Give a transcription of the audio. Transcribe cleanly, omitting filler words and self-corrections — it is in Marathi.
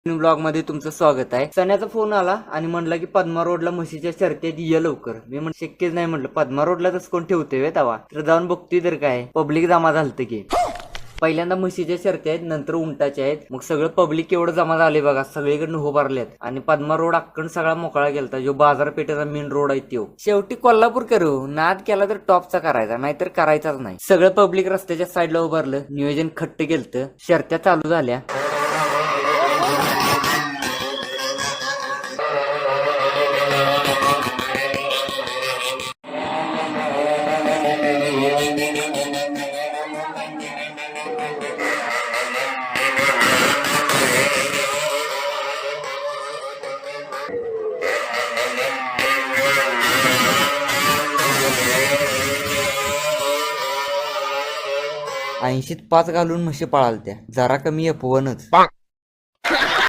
ब्लॉग मध्ये तुमचं स्वागत आहे. सण्याचा फोन आला आणि म्हणला की पद्मा रोडला म्हशीच्या शर्यती ये लवकर. मी म्हणलं शक्यच नाही, म्हटलं पद्मा रोडला तसं कोण ठेवते वे तवा. तर जाऊन बघतोय तर काय पब्लिक जमा झालत की. पहिल्यांदा म्हशीच्या शर्ती आहेत, नंतर उंटाच्या आहेत. मग सगळं पब्लिक एवढं जमा झाले बघा, सगळीकडनं उभारल्यात आणि पद्मा रोड अक्कन सगळा मोकळा गेलता. जो बाजारपेठेचा मेन रोड आहे तो. शेवटी कोल्हापूर करू नाद केला तर टॉपचा करायचा, नाहीतर करायचाच नाही. सगळं पब्लिक रस्त्याच्या साईडला उभारलं. नियोजन खट्ट गेलतं. शर्त्या चालू झाल्या. ऐंशीत 5 घालून म्हशी पळालत्या, जरा कमी F1च.